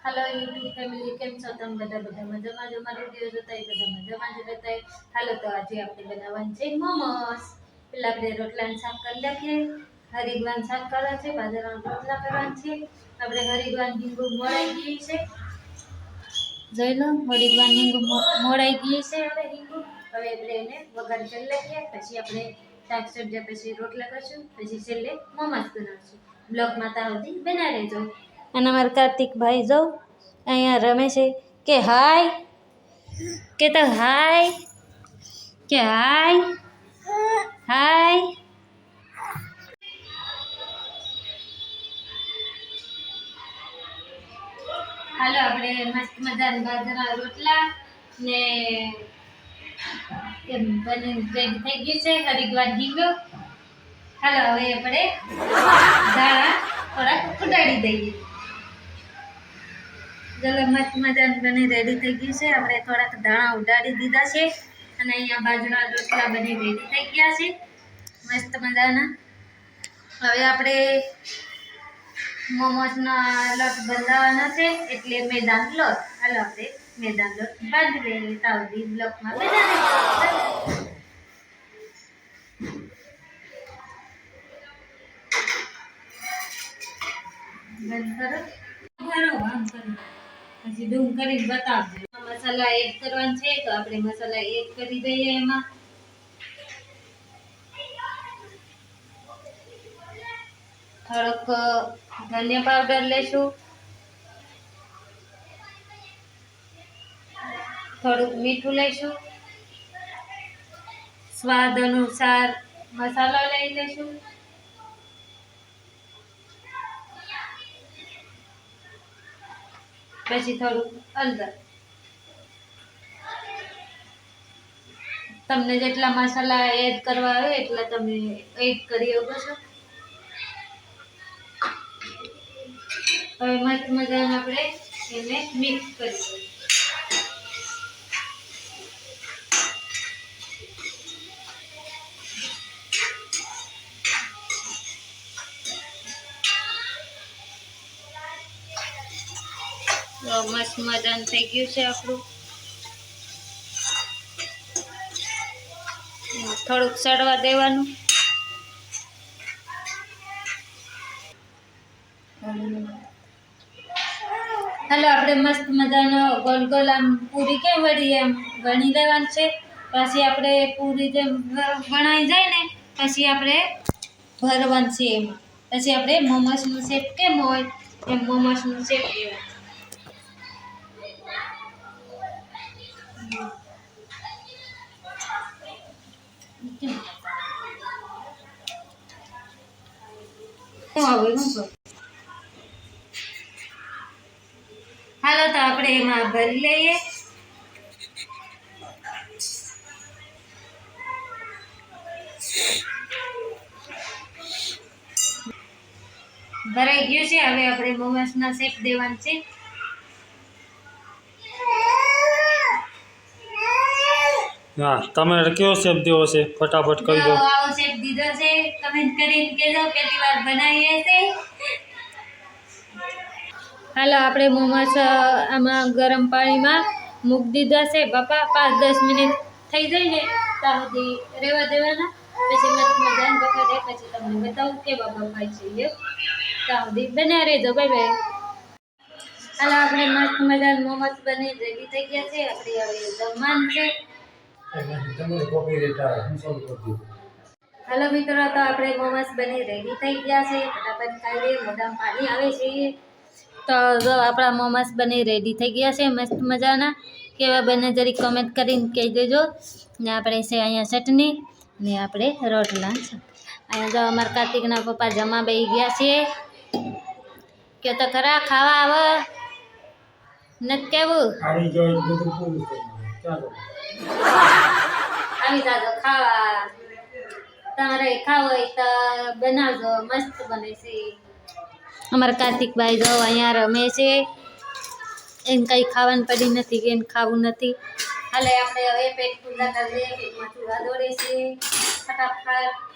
Hello YouTube family केम छो तम बधा बधा मजामां जो मारो विडियो जोता है बधा मजामां ज रहता है। हालो तो आज आपणे बनाववानुं छे मोमोस। पहला आपणे रोटलाने साफ करी नाखीए। हरीगवान साफ करा छे, बाજરાના રોટલા કરવાના છે। આપણે હરીગવાન હિંગુ મોળાઈ ગઈ છે, જોઈ લો હરીગવાન હિંગુ મોળાઈ ગઈ છે। હવે આપણે એને વઘાર કરી લઈએ, પછી આપણે શાક સબ્જી પછી રોટલા કરશું, પછી છેલ્લે મોમોસ બનાવશું। બ્લોગમાં ત્યાં સુધી બનાવી રહેજો। અને અમારા કાર્તિક ભાઈ જો અહીંયા રમે છે કે હાય કે તો હાય કે હાય હાય। હાલો આપણે મસ્ત મજાના બાજરાના રોટલા ને એમ બની રેડી થઈ ગઈ છે હરીગવાન હિંગો। હાલો હવે આપણે દાણા થોડાક ઉડાડી દઈએ। चलो मस्त मजा बनी रेडी थी गई है। अपने थोड़ा दाणा उडाड़ी दीधा है और अँ बाजरा रोटला बनी रेडी थी गया है मस्त मजाना। हवे आपणे मोमोसनो लोट बंधावानो छे एटले मैदान लोट। हालो आपणे मैदान लोट बांधी लईए। तावडी ब्लॉकमां बंद करो करो बंद करो પછી ધૂમ કરીને બતાવજો। મસાલા એડ કરવાનો છે તો આપણે મસાલા એડ કરી દઈએ। એમાં થોડોક ધનિયા પાવડર લેશું, થોડુંક મીઠું લઈશું, સ્વાદ અનુસાર મસાલો લઈ લઈશું, પછી થોડુંક હળદર। તમને જેટલા મસાલા એડ કરવા આવે એટલા તમે એડ કરી શકો છો। હવે મસ્ત મજાના આપણે એને મિક્સ કરીશું। तो मस्त मजान थी गयु है आपरू। थोड़ुंक सड़वा देवानुं। हलो आपणे मस्त मजानो गोल गोल आम पूरी के वળી एम वणी लेवानी छे। पछी आपणे पूरी जेम वणाई जाय ने पछी आपणे भरवानी छे एमां। पछी आपणे मोमोसनो शेप केम होय एम मोमोसनो शेप देवानो। हालो तो आपणे एमां भरी लईए। भराई गयुं छे। हवे आपणे मोमोसना शेप देवाना छे। हाँ तमारे क्यों शेप देवो छे फटाफट कर दो। आओ शेप दीधो छे कमेंट करीने कहेजो केटली वार बनावीए छे। हालो आपणे मोमोस आमां गरम पाणीमां मूकी दीधा छे। बापा 5-10 मिनिट थई जाय ने ત્યાં સુધી રહેવા દેવાના। પછી મસ્ત મજાને બફાડે પછી તમને બતાવું કેવા બફાય છે એ। ત્યાં સુધી બન્યા રહેજો। Bye bye. હાલો આપણે મસ્ત મજાના મોમોસ બની રેડી થઈ ગયા છે। આપણે હવે જમવાનું છે। हेलो मित्रों तो आपणे मोमोस बनी रेडी थी गया है। फटाफट खाई लीए मोढामां पाणी आवे छे। तो जो आपणा मोमोस बनी रेडी थी गया है मस्त मजाना। केवा बने जरी कमेंट करीने कही देजो। ने आपणे छे अहींया चटनी ने आपणे रोटला। अहींया जो अमारा कार्तिकना पप्पा जमा बेही गया छे। के तो खरा खावा आવો नत केवुं આવી જાજો ખાવા। તમારે ખાવો હોય તો બનાવજો મસ્ત બને છે। અમારા કાર્તિક ભાઈ જો અહીંયા રમે છે। એને કંઈ ખાવાનું પડી નથી કે એને ખાવું નથી। હાલે આપણે હવે પેટ પૂજા કરી દઈએ। પેટમાં ચૂડા દોડે છે फटाफट।